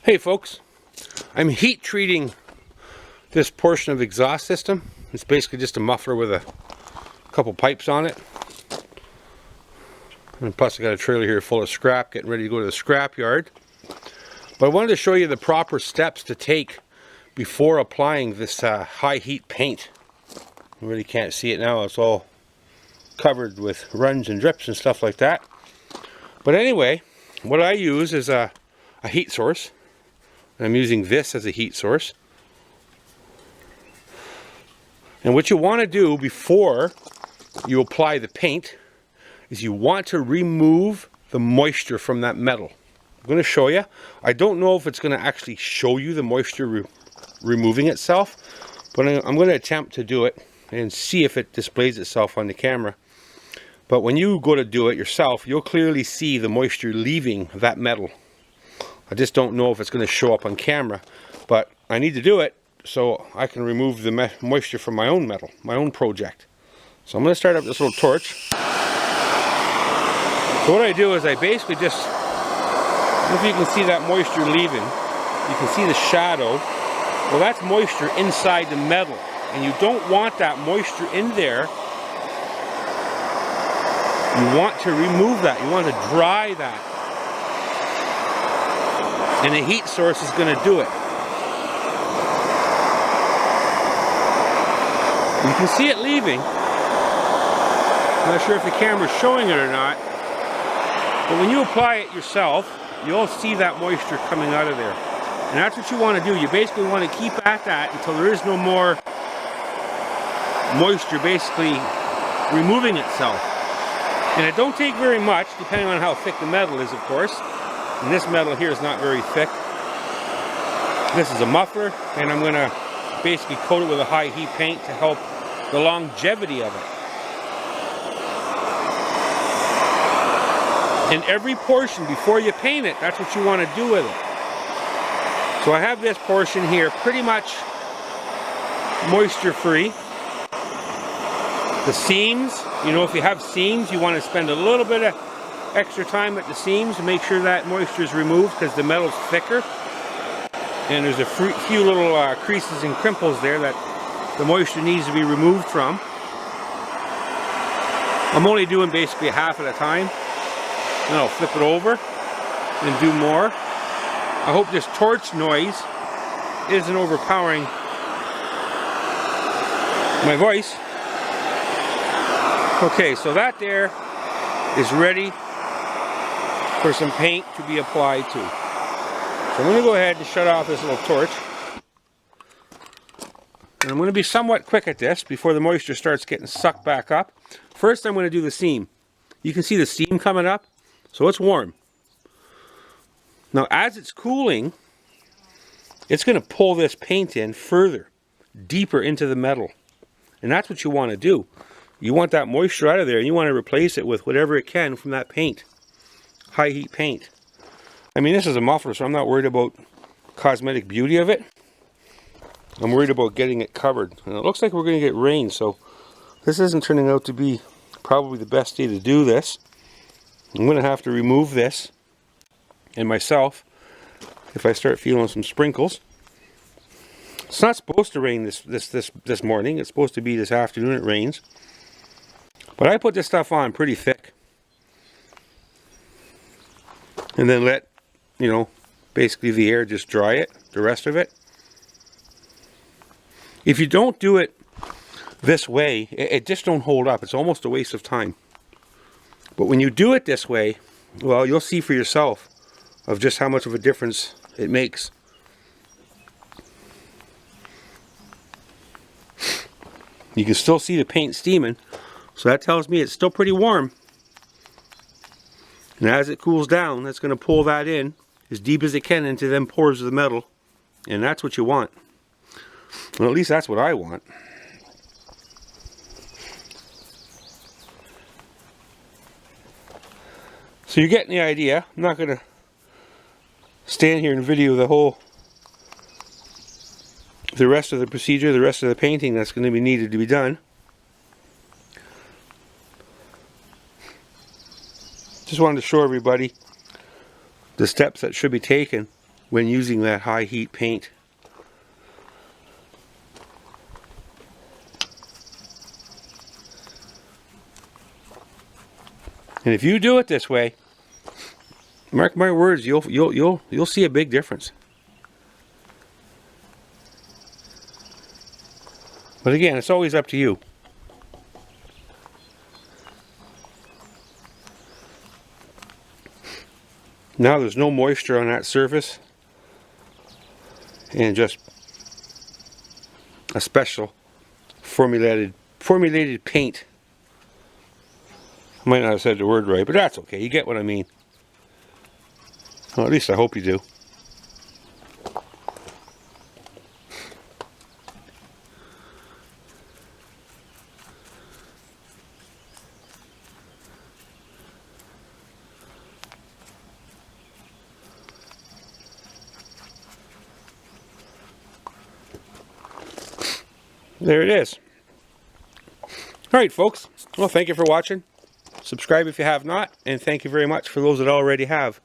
Hey folks, I'm heat treating this portion of the exhaust system. It's basically just a muffler with a couple pipes on it. And plus I got a trailer here full of scrap, getting ready to go to the scrap yard. But I wanted to show you the proper steps to take before applying this high heat paint. You really can't see it now, it's all covered with runs and drips and stuff like that. But anyway, what I use is a heat source. I'm using this as a heat source. And what you want to do before you apply the paint is you want to remove the moisture from that metal. I'm going to show you. I don't know if it's going to actually show you the moisture removing itself, but I'm going to attempt to do it and see if it displays itself on the camera. But when you go to do it yourself, you'll clearly see the moisture leaving that metal. I just don't know if it's going to show up on camera, but I need to do it so I can remove the moisture from my own metal, my own project. So I'm going to start up this little torch. So what I do is I basically just, I don't know if you can see that moisture leaving. You can see the shadow. Well, that's moisture inside the metal, and you don't want that moisture in there. You want to remove that. You want to dry that. And the heat source is going to do it. You can see it leaving. I'm not sure if the camera's showing it or not. But when you apply it yourself, you'll see that moisture coming out of there. And that's what you want to do. You basically want to keep at that until there is no more moisture basically removing itself. And it don't take very much, depending on how thick the metal is, of course. And this metal here is not very thick. This is a muffler, and I'm going to basically coat it with a high heat paint to help the longevity of it. And every portion, before you paint it, that's what you want to do with it. So I have this portion here pretty much moisture free. The seams, you know, if you have seams, you want to spend a little bit of extra time at the seams to make sure that moisture is removed because the metal's thicker. And there's a few little creases and crimples there that the moisture needs to be removed from. I'm only doing basically half at a time. Then I'll flip it over and do more. I hope this torch noise isn't overpowering my voice. Okay, so that there is ready for some paint to be applied to. So I'm going to go ahead and shut off this little torch. And I'm going to be somewhat quick at this before the moisture starts getting sucked back up. First I'm going to do the seam. You can see the seam coming up, so it's warm. Now as it's cooling, it's going to pull this paint in further, deeper into the metal. And that's what you want to do. You want that moisture out of there, and you want to replace it with whatever it can from that paint. High heat paint. I mean, this is a muffler, so I'm not worried about cosmetic beauty of it. I'm worried about getting it covered. And it looks like we're going to get rain, so this isn't turning out to be probably the best day to do this. I'm going to have to remove this and myself if I start feeling some sprinkles. It's not supposed to rain this morning. It's supposed to be this afternoon it rains. But I put this stuff on pretty thick. And then let, you know, basically the air just dry it, the rest of it. If you don't do it this way, it just don't hold up. It's almost a waste of time. But when you do it this way, well, you'll see for yourself of just how much of a difference it makes. You can still see the paint steaming. So that tells me it's still pretty warm. And as it cools down, that's going to pull that in as deep as it can into them pores of the metal. And that's what you want. Well, at least that's what I want. So you're getting the idea. I'm not going to stand here and video the rest of the procedure, the rest of the painting that's going to be needed to be done. Just wanted to show everybody the steps that should be taken when using that high heat paint. And if you do it this way, mark my words, you'll see a big difference. But again, it's always up to you. Now there's no moisture on that surface, and just a special formulated paint. I might not have said the word right, but that's okay. You get what I mean. Well, at least I hope you do. There it is. Alright folks, well thank you for watching. Subscribe if you have not, and thank you very much for those that already have.